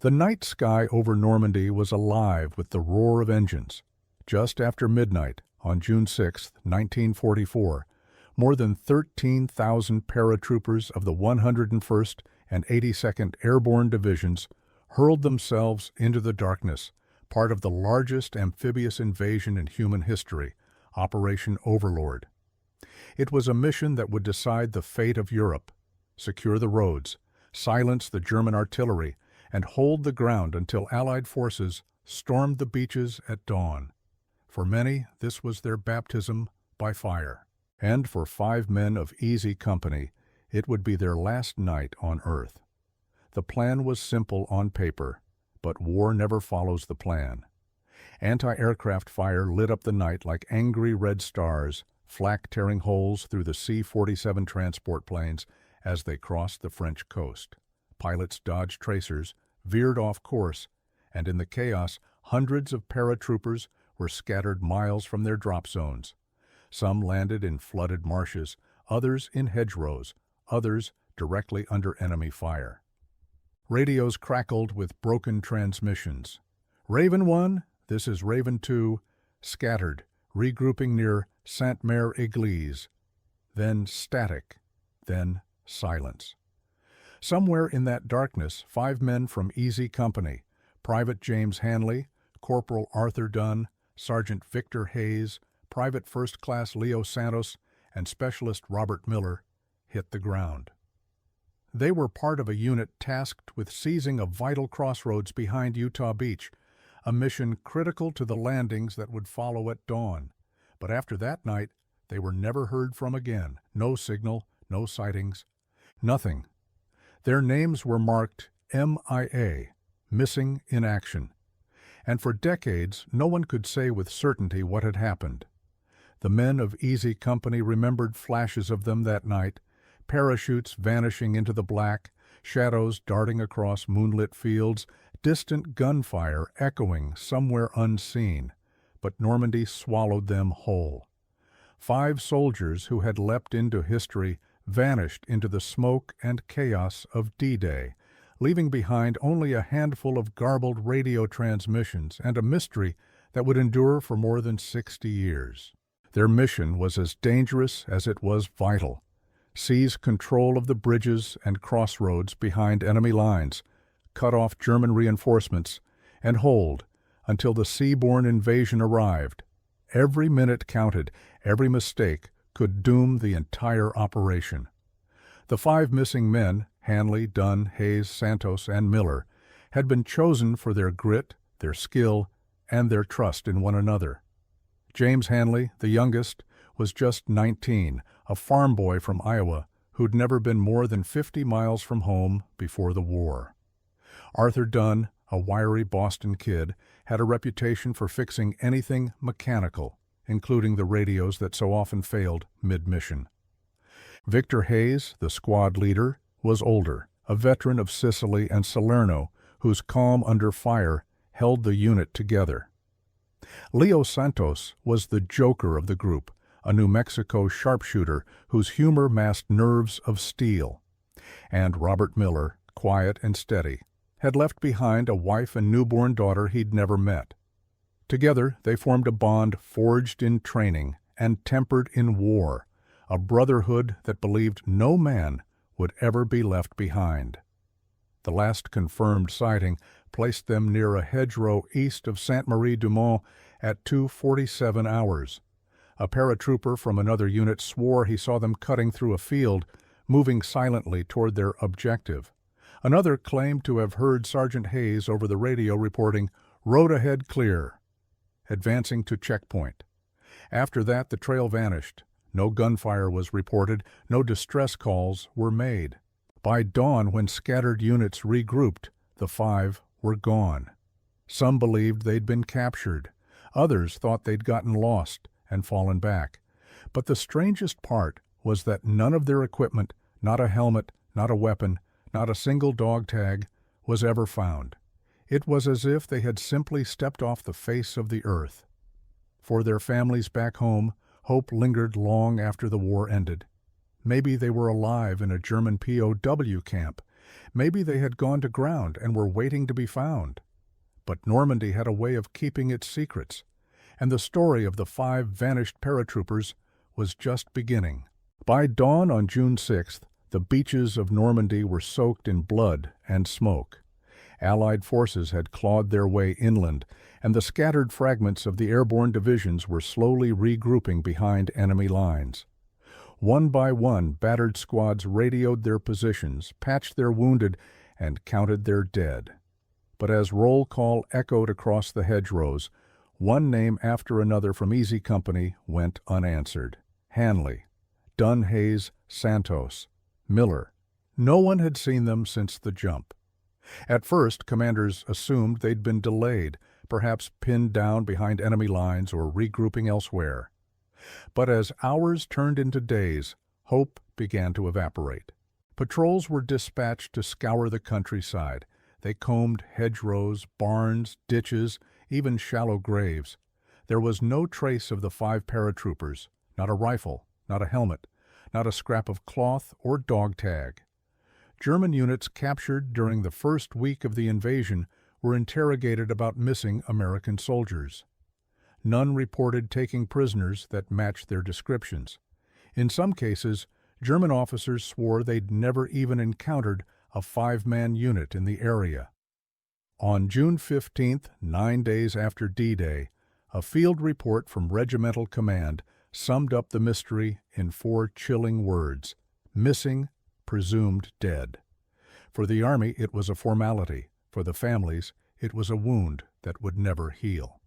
The night sky over Normandy was alive with the roar of engines. Just after midnight, on June 6, 1944, more than 13,000 paratroopers of the 101st and 82nd Airborne Divisions hurled themselves into the darkness, part of the largest amphibious invasion in human history, Operation Overlord. It was a mission that would decide the fate of Europe, secure the roads, silence the German artillery, and hold the ground until Allied forces stormed the beaches at dawn. For many, this was their baptism by fire. And for 5 men of Easy Company, it would be their last night on Earth. The plan was simple on paper, but war never follows the plan. Anti-aircraft fire lit up the night like angry red stars, flak-tearing holes through the C-47 transport planes as they crossed the French coast. Pilots dodged tracers, veered off course, and in the chaos, hundreds of paratroopers were scattered miles from their drop zones. Some landed in flooded marshes, others in hedgerows, others directly under enemy fire. Radios crackled with broken transmissions. Raven 1, this is Raven 2, scattered, regrouping near Sainte-Mère-Église. Then static, then silence. Somewhere in that darkness, 5 men from Easy Company, Private James Hanley, Corporal Arthur Dunn, Sergeant Victor Hayes, Private First Class Leo Santos, and Specialist Robert Miller, hit the ground. They were part of a unit tasked with seizing a vital crossroads behind Utah Beach, a mission critical to the landings that would follow at dawn. But after that night, they were never heard from again. No signal, no sightings, nothing. Their names were marked MIA, Missing in Action. And for decades, no one could say with certainty what had happened. The men of Easy Company remembered flashes of them that night, parachutes vanishing into the black, shadows darting across moonlit fields, distant gunfire echoing somewhere unseen, but Normandy swallowed them whole. 5 soldiers who had leapt into history vanished into the smoke and chaos of D-Day, leaving behind only a handful of garbled radio transmissions and a mystery that would endure for more than 60 years. Their mission was as dangerous as it was vital: seize control of the bridges and crossroads behind enemy lines, cut off German reinforcements, and hold until the seaborne invasion arrived. Every minute counted, every mistake could doom the entire operation. The 5 missing men, Hanley, Dunn, Hayes, Santos, and Miller, had been chosen for their grit, their skill, and their trust in one another. James Hanley, the youngest, was just 19, a farm boy from Iowa who'd never been more than 50 miles from home before the war. Arthur Dunn, a wiry Boston kid, had a reputation for fixing anything mechanical, including the radios that so often failed mid-mission. Victor Hayes, the squad leader, was older, a veteran of Sicily and Salerno, whose calm under fire held the unit together. Leo Santos was the joker of the group, a New Mexico sharpshooter whose humor masked nerves of steel. And Robert Miller, quiet and steady, had left behind a wife and newborn daughter he'd never met. Together they formed a bond forged in training and tempered in war, a brotherhood that believed no man would ever be left behind. The last confirmed sighting placed them near a hedgerow east of Sainte-Marie-du-Mont at 2:47 hours. A paratrooper from another unit swore he saw them cutting through a field, moving silently toward their objective. Another claimed to have heard Sergeant Hayes over the radio reporting, "Road ahead clear," advancing to checkpoint. After that, the trail vanished. No gunfire was reported, no distress calls were made. By dawn, when scattered units regrouped, the 5 were gone. Some believed they'd been captured. Others thought they'd gotten lost and fallen back. But the strangest part was that none of their equipment, not a helmet, not a weapon, not a single dog tag, was ever found. It was as if they had simply stepped off the face of the earth. For their families back home, hope lingered long after the war ended. Maybe they were alive in a German POW camp, Maybe they had gone to ground and were waiting to be found. But Normandy had a way of keeping its secrets, and the story of the 5 vanished paratroopers was just beginning. By dawn on June 6th, the beaches of Normandy were soaked in blood and smoke. Allied forces had clawed their way inland, and the scattered fragments of the airborne divisions were slowly regrouping behind enemy lines. One by one, battered squads radioed their positions, patched their wounded, and counted their dead. But as roll call echoed across the hedgerows, one name after another from Easy Company went unanswered. Hanley, Dunn Hayes, Santos, Miller. No one had seen them since the jump. At first, commanders assumed they'd been delayed, perhaps pinned down behind enemy lines or regrouping elsewhere. But as hours turned into days, hope began to evaporate. Patrols were dispatched to scour the countryside. They combed hedgerows, barns, ditches, even shallow graves. There was no trace of the 5 paratroopers, not a rifle, not a helmet, not a scrap of cloth or dog tag. German units captured during the first week of the invasion were interrogated about missing American soldiers. None reported taking prisoners that matched their descriptions. In some cases, German officers swore they'd never even encountered a 5-man unit in the area. On June 15th, 9 days after D-Day, a field report from Regimental Command summed up the mystery in 4 chilling words: missing, presumed dead. For the Army, it was a formality. For the families, it was a wound that would never heal.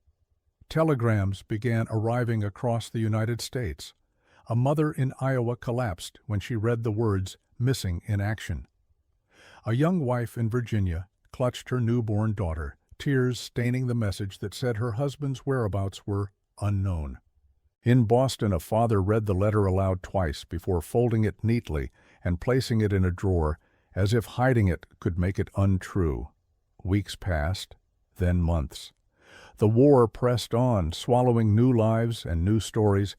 Telegrams began arriving across the United States. A mother in Iowa collapsed when she read the words "missing in action." A young wife in Virginia clutched her newborn daughter, tears staining the message that said her husband's whereabouts were unknown. In Boston, a father read the letter aloud twice before folding it neatly and placing it in a drawer, as if hiding it could make it untrue. Weeks passed, then months. The war pressed on, swallowing new lives and new stories,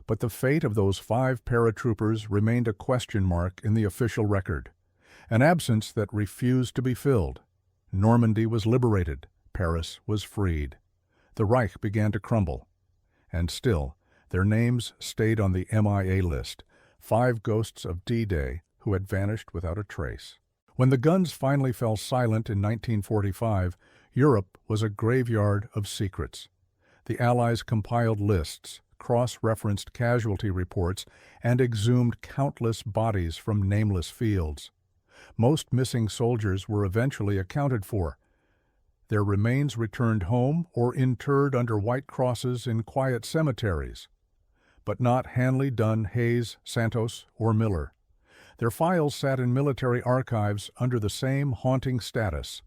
but the fate of those 5 paratroopers remained a question mark in the official record, an absence that refused to be filled. Normandy was liberated, Paris was freed. The Reich began to crumble, and still, their names stayed on the MIA list, 5 ghosts of D-Day who had vanished without a trace. When the guns finally fell silent in 1945, Europe was a graveyard of secrets. The Allies compiled lists, cross-referenced casualty reports, and exhumed countless bodies from nameless fields. Most missing soldiers were eventually accounted for. Their remains returned home or interred under white crosses in quiet cemeteries. But not Hanley, Dunn, Hayes, Santos, or Miller. Their files sat in military archives under the same haunting status,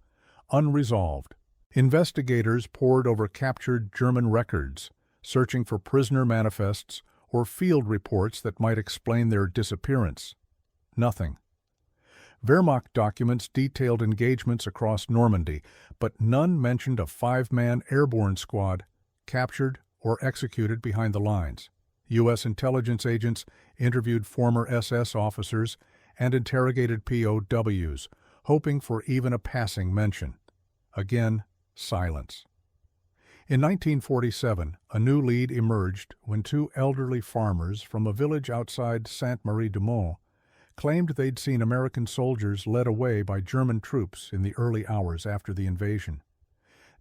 unresolved. Investigators pored over captured German records, searching for prisoner manifests or field reports that might explain their disappearance. Nothing. Wehrmacht documents detailed engagements across Normandy, but none mentioned a 5-man airborne squad captured or executed behind the lines. U.S. intelligence agents interviewed former SS officers and interrogated POWs, hoping for even a passing mention. Again, silence. In 1947, a new lead emerged when 2 elderly farmers from a village outside Sainte-Marie-du-Mont claimed they'd seen American soldiers led away by German troops in the early hours after the invasion.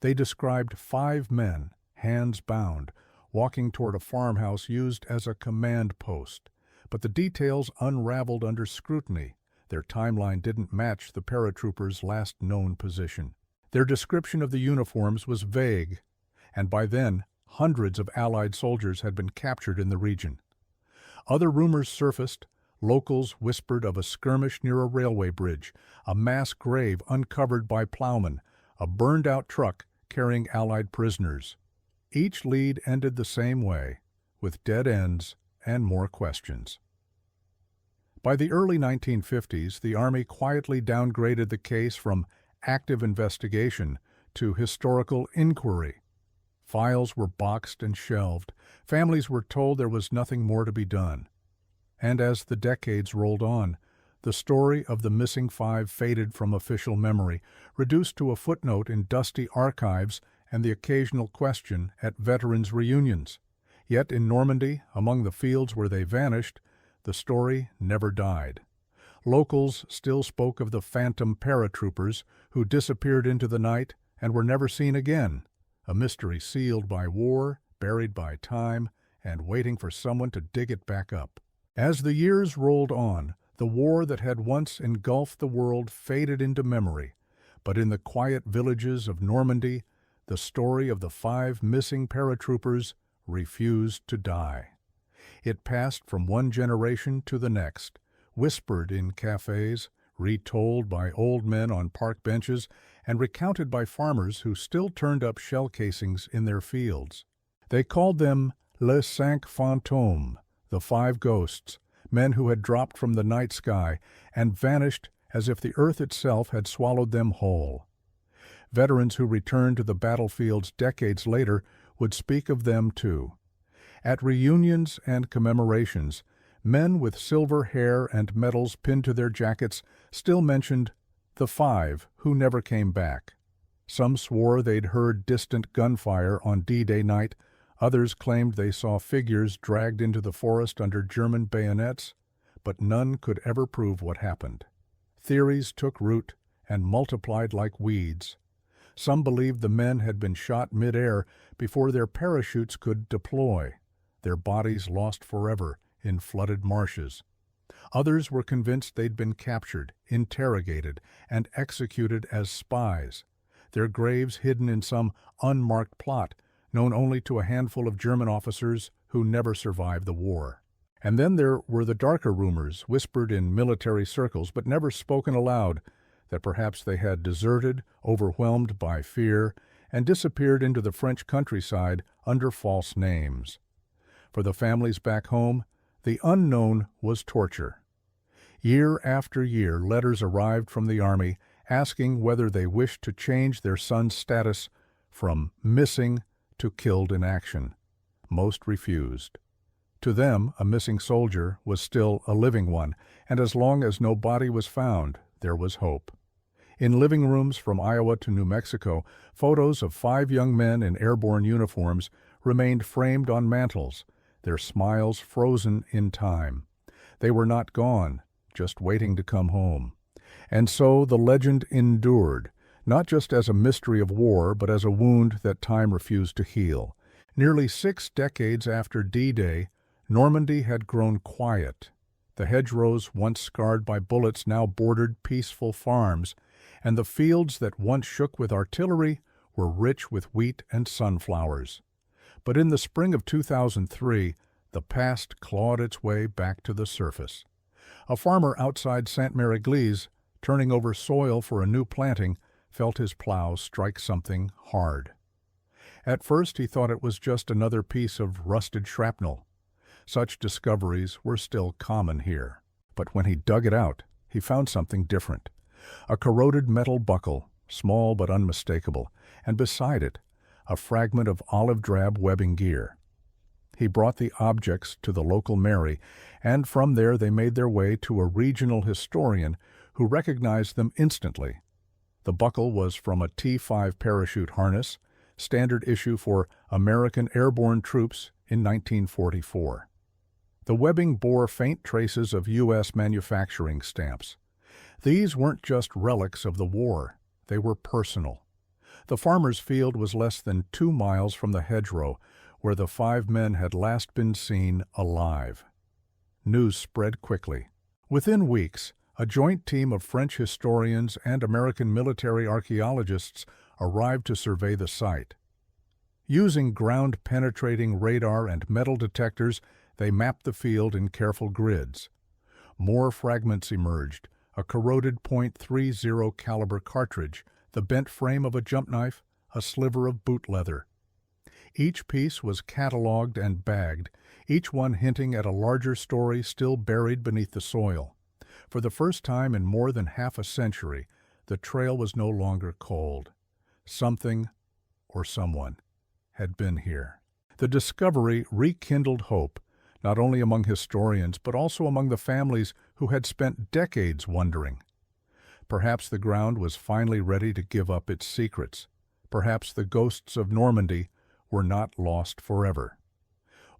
They described 5 men, hands bound, walking toward a farmhouse used as a command post, but the details unraveled under scrutiny. Their timeline didn't match the paratroopers' last known position. Their description of the uniforms was vague, and by then, hundreds of Allied soldiers had been captured in the region. Other rumors surfaced. Locals whispered of a skirmish near a railway bridge, a mass grave uncovered by plowmen, a burned-out truck carrying Allied prisoners. Each lead ended the same way, with dead ends and more questions. By the early 1950s, the Army quietly downgraded the case from active investigation to historical inquiry. Files were boxed and shelved. Families were told there was nothing more to be done. And as the decades rolled on, The story of the missing five faded from official memory, reduced to a footnote in dusty archives and the occasional question at veterans' reunions. Yet in Normandy, among the fields where they vanished, the story never died. Locals still spoke of the phantom paratroopers who disappeared into the night and were never seen again, a mystery sealed by war, buried by time, and waiting for someone to dig it back up. As the years rolled on, the war that had once engulfed the world faded into memory, but in the quiet villages of Normandy, the story of the five missing paratroopers refused to die. It passed from one generation to the next, whispered in cafes, retold by old men on park benches, and recounted by farmers who still turned up shell casings in their fields. They called them Les Cinq Fantômes, the five ghosts, men who had dropped from the night sky and vanished as if the earth itself had swallowed them whole. Veterans who returned to the battlefields decades later would speak of them too. At reunions and commemorations, men with silver hair and medals pinned to their jackets still mentioned the five who never came back. Some swore they'd heard distant gunfire on D-Day night. Others claimed they saw figures dragged into the forest under German bayonets, but none could ever prove what happened. Theories took root and multiplied like weeds. Some believed the men had been shot mid-air before their parachutes could deploy, their bodies lost forever in flooded marshes. Others were convinced they'd been captured, interrogated, and executed as spies, their graves hidden in some unmarked plot known only to a handful of German officers who never survived the war. And then there were the darker rumors, whispered in military circles but never spoken aloud, that perhaps they had deserted, overwhelmed by fear, and disappeared into the French countryside under false names. For the families back home, the unknown was torture. Year after year, letters arrived from the Army asking whether they wished to change their son's status from missing to killed in action. Most refused. To them, a missing soldier was still a living one, and as long as no body was found, there was hope. In living rooms from Iowa to New Mexico, photos of five young men in airborne uniforms remained framed on mantels, their smiles frozen in time. They were not gone, just waiting to come home. And so the legend endured, not just as a mystery of war, but as a wound that time refused to heal. Nearly 6 decades after D-Day, Normandy had grown quiet. The hedgerows once scarred by bullets now bordered peaceful farms, and the fields that once shook with artillery were rich with wheat and sunflowers. But in the spring of 2003, the past clawed its way back to the surface. A farmer outside Sainte-Mère-Église, turning over soil for a new planting, felt his plow strike something hard. At first he thought it was just another piece of rusted shrapnel. Such discoveries were still common here. But when he dug it out, he found something different. A corroded metal buckle, small but unmistakable, and beside it, a fragment of olive-drab webbing gear. He brought the objects to the local mairie, and from there they made their way to a regional historian who recognized them instantly. The buckle was from a T-5 parachute harness, standard issue for American airborne troops in 1944. The webbing bore faint traces of U.S. manufacturing stamps. These weren't just relics of the war, they were personal. The farmer's field was less than 2 miles from the hedgerow, where the 5 men had last been seen alive. News spread quickly. Within weeks, a joint team of French historians and American military archaeologists arrived to survey the site. Using ground-penetrating radar and metal detectors, they mapped the field in careful grids. More fragments emerged: a corroded .30 caliber cartridge, the bent frame of a jump knife, a sliver of boot leather. Each piece was catalogued and bagged, each one hinting at a larger story still buried beneath the soil. For the first time in more than half a century, the trail was no longer cold. Something, or someone, had been here. The discovery rekindled hope, not only among historians but also among the families who had spent decades wondering. Perhaps the ground was finally ready to give up its secrets. Perhaps the ghosts of Normandy were not lost forever.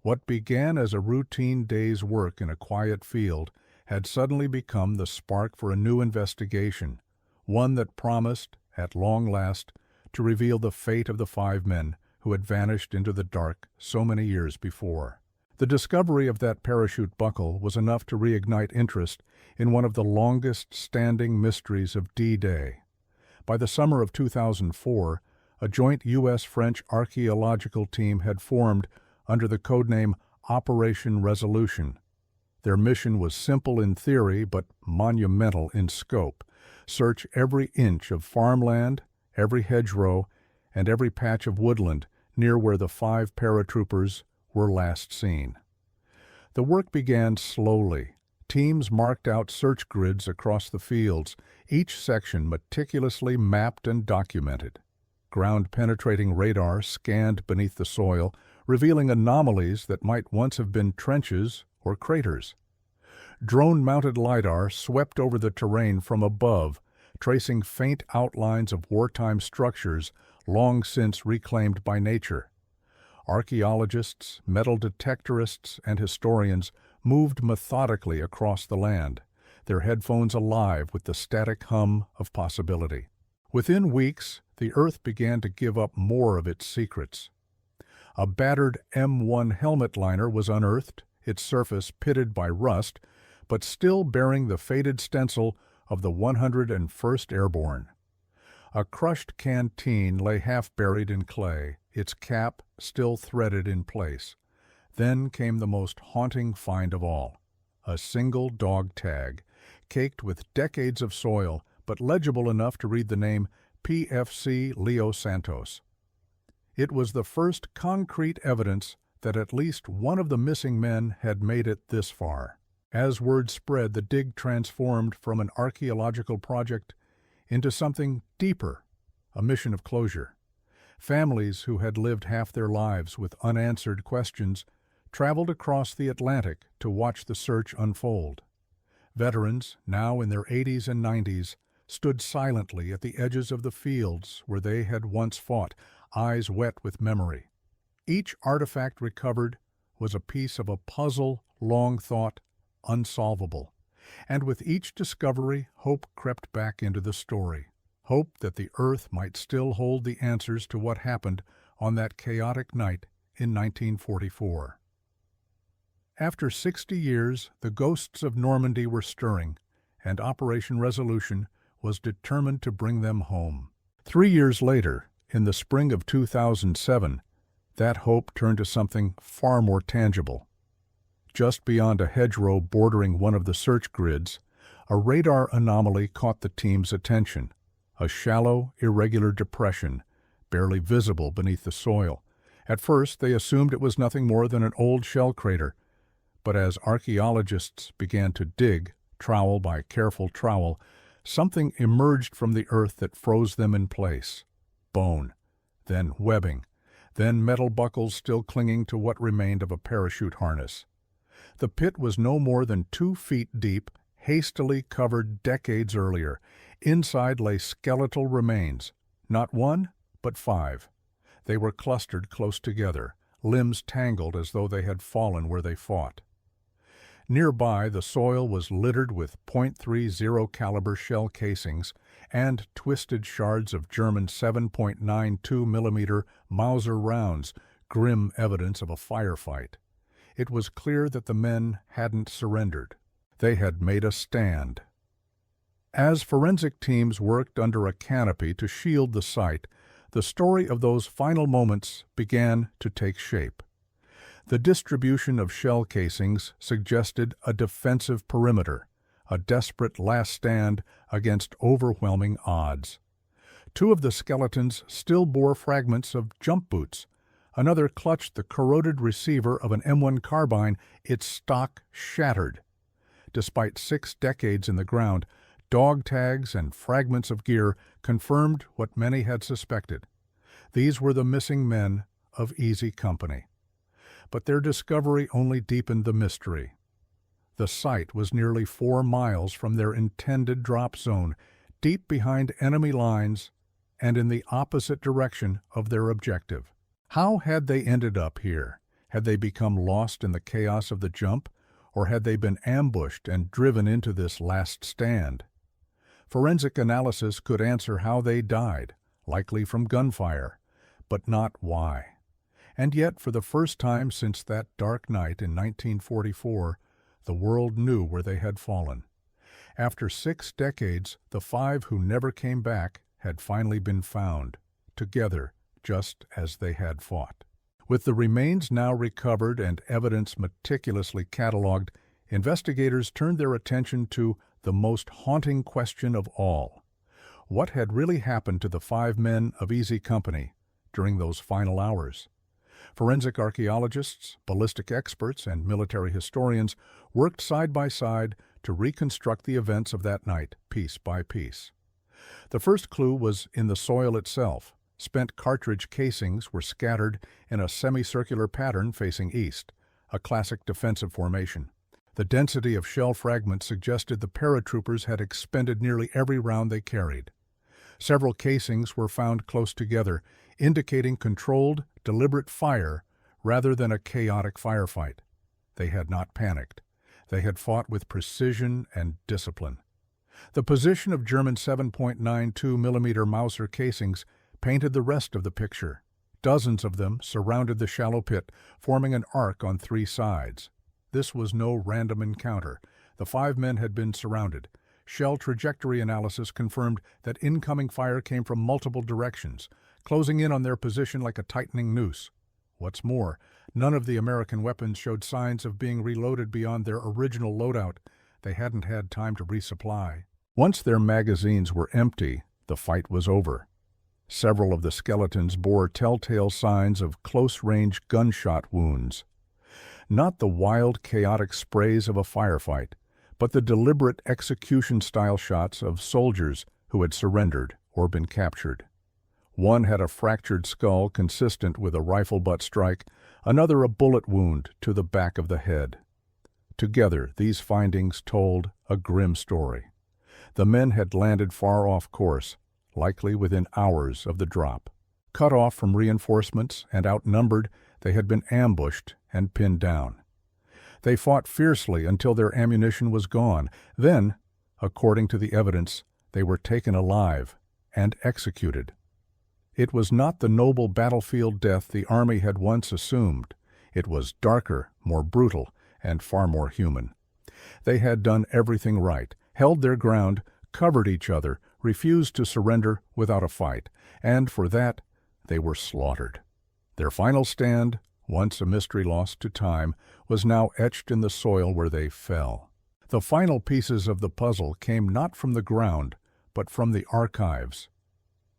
What began as a routine day's work in a quiet field had suddenly become the spark for a new investigation, one that promised, at long last, to reveal the fate of the 5 men who had vanished into the dark so many years before. The discovery of that parachute buckle was enough to reignite interest in one of the longest-standing mysteries of D-Day. By the summer of 2004, a joint U.S.-French archaeological team had formed under the codename Operation Resolution. Their mission was simple in theory but monumental in scope: search every inch of farmland, every hedgerow, and every patch of woodland near where the 5 paratroopers were last seen. The work began slowly. Teams marked out search grids across the fields, each section meticulously mapped and documented. Ground-penetrating radar scanned beneath the soil, revealing anomalies that might once have been trenches or craters. Drone-mounted LiDAR swept over the terrain from above, tracing faint outlines of wartime structures long since reclaimed by nature. Archaeologists, metal detectorists, and historians moved methodically across the land, their headphones alive with the static hum of possibility. Within weeks, the Earth began to give up more of its secrets. A battered M1 helmet liner was unearthed, its surface pitted by rust, but still bearing the faded stencil of the 101st Airborne. A crushed canteen lay half buried in clay, its cap still threaded in place. Then came the most haunting find of all: a single dog tag, caked with decades of soil, but legible enough to read the name PFC Leo Santos. It was the first concrete evidence that at least one of the missing men had made it this far. As word spread, the dig transformed from an archaeological project into something deeper, a mission of closure. Families who had lived half their lives with unanswered questions traveled across the Atlantic to watch the search unfold. Veterans, now in their 80s and 90s, stood silently at the edges of the fields where they had once fought, eyes wet with memory. Each artifact recovered was a piece of a puzzle long thought unsolvable, and with each discovery hope crept back into the story. Hope that the Earth might still hold the answers to what happened on that chaotic night in 1944. After 60 years, the ghosts of Normandy were stirring, and Operation Resolution was determined to bring them home. 3 years later, in the spring of 2007, that hope turned to something far more tangible. Just beyond a hedgerow bordering one of the search grids, a radar anomaly caught the team's attention. A shallow, irregular depression, barely visible beneath the soil. At first, they assumed it was nothing more than an old shell crater, but as archaeologists began to dig, trowel by careful trowel, something emerged from the earth that froze them in place. Bone, then webbing, then metal buckles still clinging to what remained of a parachute harness. The pit was no more than 2 feet deep, hastily covered decades earlier. Inside lay skeletal remains, not 1, but 5. They were clustered close together, limbs tangled as though they had fallen where they fought. Nearby, the soil was littered with .30 caliber shell casings and twisted shards of German 7.92 millimeter Mauser rounds, grim evidence of a firefight. It was clear that the men hadn't surrendered. They had made a stand. As forensic teams worked under a canopy to shield the site, the story of those final moments began to take shape. The distribution of shell casings suggested a defensive perimeter, a desperate last stand against overwhelming odds. 2 of the skeletons still bore fragments of jump boots. Another clutched the corroded receiver of an M1 carbine, its stock shattered. Despite 6 decades in the ground, dog tags and fragments of gear confirmed what many had suspected. These were the missing men of Easy Company. But their discovery only deepened the mystery. The site was nearly 4 miles from their intended drop zone, deep behind enemy lines and in the opposite direction of their objective. How had they ended up here? Had they become lost in the chaos of the jump, or had they been ambushed and driven into this last stand? Forensic analysis could answer how they died, likely from gunfire, but not why. And yet, for the first time since that dark night in 1944, the world knew where they had fallen. After 6 decades, the 5 who never came back had finally been found, together, just as they had fought. With the remains now recovered and evidence meticulously cataloged, investigators turned their attention to the most haunting question of all. What had really happened to the 5 men of Easy Company during those final hours? Forensic archaeologists, ballistic experts, and military historians worked side by side to reconstruct the events of that night, piece by piece. The first clue was in the soil itself. Spent cartridge casings were scattered in a semicircular pattern facing east, a classic defensive formation. The density of shell fragments suggested the paratroopers had expended nearly every round they carried. Several casings were found close together, indicating controlled, deliberate fire rather than a chaotic firefight. They had not panicked. They had fought with precision and discipline. The position of German 7.92 mm Mauser casings painted the rest of the picture. Dozens of them surrounded the shallow pit, forming an arc on 3 sides. This was no random encounter. The 5 men had been surrounded. Shell trajectory analysis confirmed that incoming fire came from multiple directions, closing in on their position like a tightening noose. What's more, none of the American weapons showed signs of being reloaded beyond their original loadout. They hadn't had time to resupply. Once their magazines were empty, the fight was over. Several of the skeletons bore telltale signs of close-range gunshot wounds. Not the wild, chaotic sprays of a firefight, but the deliberate execution-style shots of soldiers who had surrendered or been captured. One had a fractured skull consistent with a rifle butt strike, another a bullet wound to the back of the head. Together, these findings told a grim story. The men had landed far off course, likely within hours of the drop. Cut off from reinforcements and outnumbered, they had been ambushed and pinned down. They fought fiercely until their ammunition was gone. Then, according to the evidence, they were taken alive and executed. It was not the noble battlefield death the Army had once assumed. It was darker, more brutal, and far more human. They had done everything right, held their ground, covered each other, refused to surrender without a fight, and for that they were slaughtered. Their final stand, once a mystery lost to time, was now etched in the soil where they fell. The final pieces of the puzzle came not from the ground, but from the archives.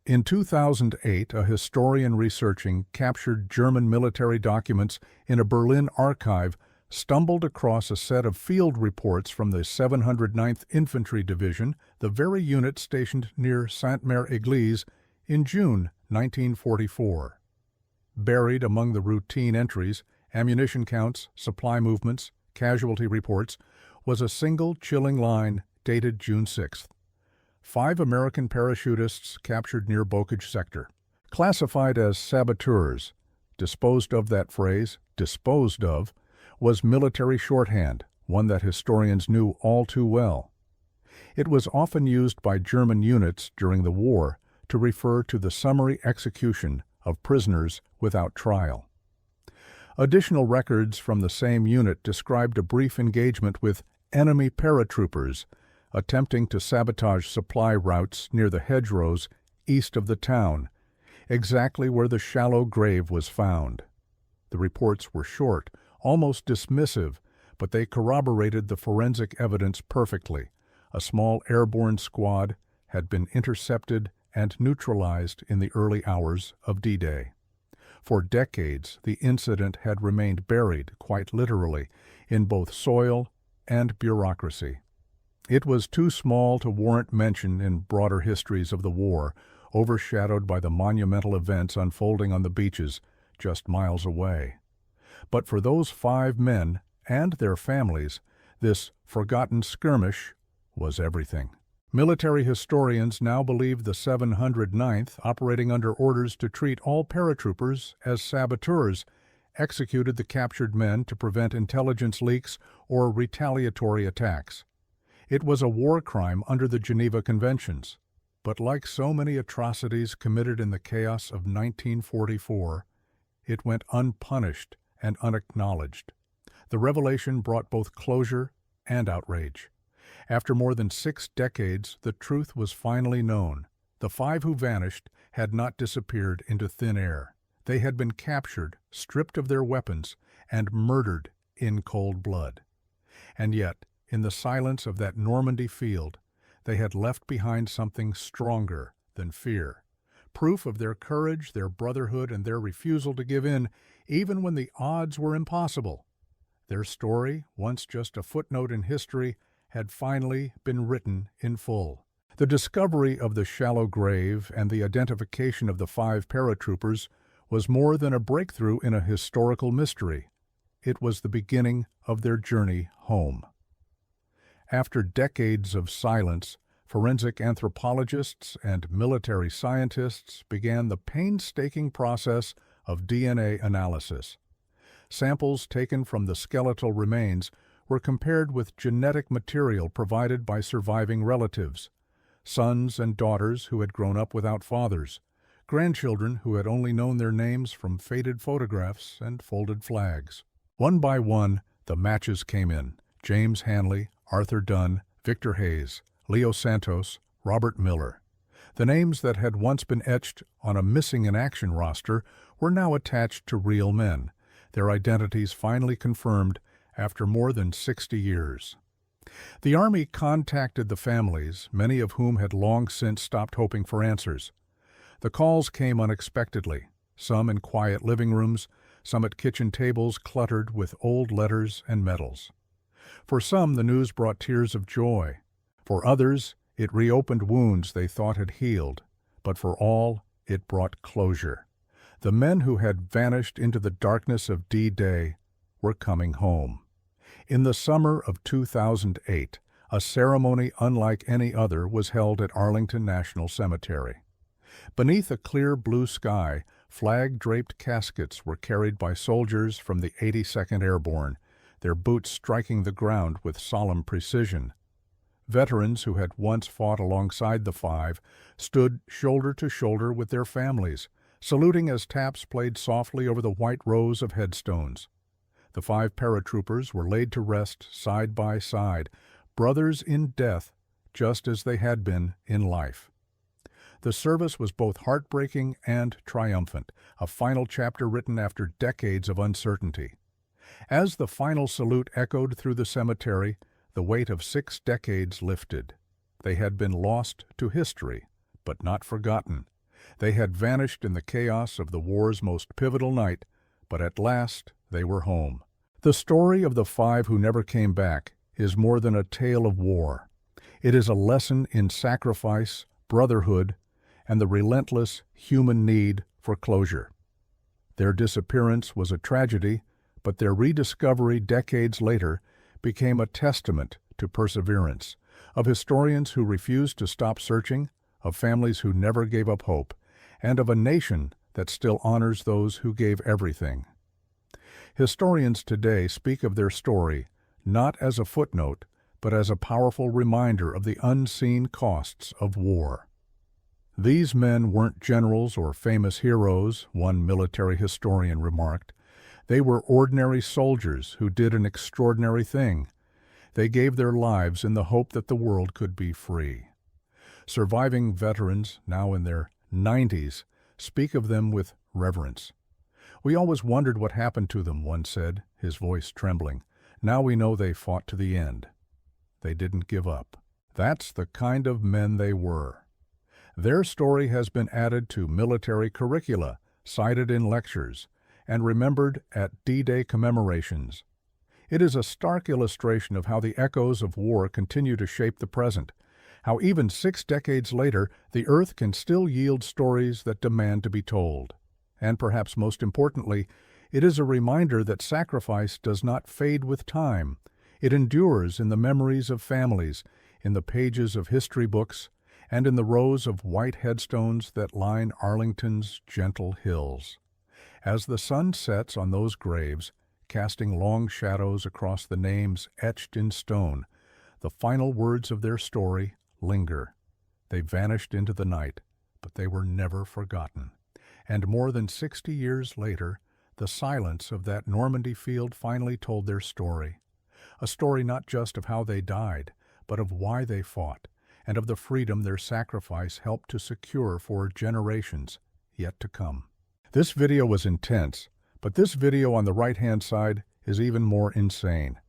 In 2008, a historian researching captured German military documents in a Berlin archive stumbled across a set of field reports from the 709th Infantry Division, the very unit stationed near Sainte-Mère-Église, in June 1944. Buried among the routine entries, ammunition counts, supply movements, casualty reports, was a single chilling line dated June 6th. 5 American parachutists captured near Bocage sector. Classified as saboteurs, disposed of. That phrase, disposed of, was military shorthand, one that historians knew all too well. It was often used by German units during the war to refer to the summary execution of prisoners without trial. Additional records from the same unit described a brief engagement with enemy paratroopers attempting to sabotage supply routes near the hedgerows east of the town, exactly where the shallow grave was found. The reports were short, almost dismissive, but they corroborated the forensic evidence perfectly. A small airborne squad had been intercepted and neutralized in the early hours of D-Day. For decades, the incident had remained buried, quite literally, in both soil and bureaucracy. It was too small to warrant mention in broader histories of the war, overshadowed by the monumental events unfolding on the beaches just miles away. But for those 5 men and their families, this forgotten skirmish was everything. Military historians now believe the 709th, operating under orders to treat all paratroopers as saboteurs, executed the captured men to prevent intelligence leaks or retaliatory attacks. It was a war crime under the Geneva Conventions, but like so many atrocities committed in the chaos of 1944, it went unpunished and unacknowledged. The revelation brought both closure and outrage. After more than 6 decades, the truth was finally known. The 5 who vanished had not disappeared into thin air. They had been captured, stripped of their weapons, and murdered in cold blood. And yet, in the silence of that Normandy field, they had left behind something stronger than fear. Proof of their courage, their brotherhood, and their refusal to give in, even when the odds were impossible. Their story, once just a footnote in history, had finally been written in full. The discovery of the shallow grave and the identification of the 5 paratroopers was more than a breakthrough in a historical mystery. It was the beginning of their journey home. After decades of silence, forensic anthropologists and military scientists began the painstaking process of DNA analysis. Samples taken from the skeletal remains were compared with genetic material provided by surviving relatives, sons and daughters who had grown up without fathers, grandchildren who had only known their names from faded photographs and folded flags. One by one, the matches came in: James Hanley, Arthur Dunn, Victor Hayes, Leo Santos, Robert Miller. The names that had once been etched on a missing in action roster were now attached to real men, their identities finally confirmed after more than 60 years. The Army contacted the families, many of whom had long since stopped hoping for answers. The calls came unexpectedly, some in quiet living rooms, some at kitchen tables cluttered with old letters and medals. For some, the news brought tears of joy. For others, it reopened wounds they thought had healed. But for all, it brought closure. The men who had vanished into the darkness of D-Day were coming home. In the summer of 2008, a ceremony unlike any other was held at Arlington National Cemetery. Beneath a clear blue sky, flag-draped caskets were carried by soldiers from the 82nd Airborne, their boots striking the ground with solemn precision. Veterans who had once fought alongside the 5 stood shoulder to shoulder with their families, saluting as taps played softly over the white rows of headstones. The 5 paratroopers were laid to rest side by side, brothers in death, just as they had been in life. The service was both heartbreaking and triumphant, a final chapter written after decades of uncertainty. As the final salute echoed through the cemetery, the weight of 6 decades lifted. They had been lost to history, but not forgotten. They had vanished in the chaos of the war's most pivotal night, but at last they were home. The story of the 5 who never came back is more than a tale of war. It is a lesson in sacrifice, brotherhood, and the relentless human need for closure. Their disappearance was a tragedy, but their rediscovery decades later became a testament to perseverance, of historians who refused to stop searching, of families who never gave up hope, and of a nation that still honors those who gave everything. Historians today speak of their story not as a footnote, but as a powerful reminder of the unseen costs of war. These men weren't generals or famous heroes, one military historian remarked. They were ordinary soldiers who did an extraordinary thing. They gave their lives in the hope that the world could be free. Surviving veterans, now in their 90s, speak of them with reverence. "We always wondered what happened to them," one said, his voice trembling. "Now we know they fought to the end. They didn't give up." That's the kind of men they were. Their story has been added to military curricula, cited in lectures, and remembered at D-Day commemorations. It is a stark illustration of how the echoes of war continue to shape the present, how even 6 decades later, the Earth can still yield stories that demand to be told. And perhaps most importantly, It is a reminder that sacrifice does not fade with time. It endures in the memories of families, in the pages of history books, and in the rows of white headstones that line Arlington's gentle hills. As the sun sets on those graves, casting long shadows across the names etched in stone, the final words of their story linger. They vanished into the night, but they were never forgotten. And more than 60 years later, the silence of that Normandy field finally told their story. A story not just of how they died, but of why they fought, and of the freedom their sacrifice helped to secure for generations yet to come. This video was intense, but this video on the right-hand side is even more insane.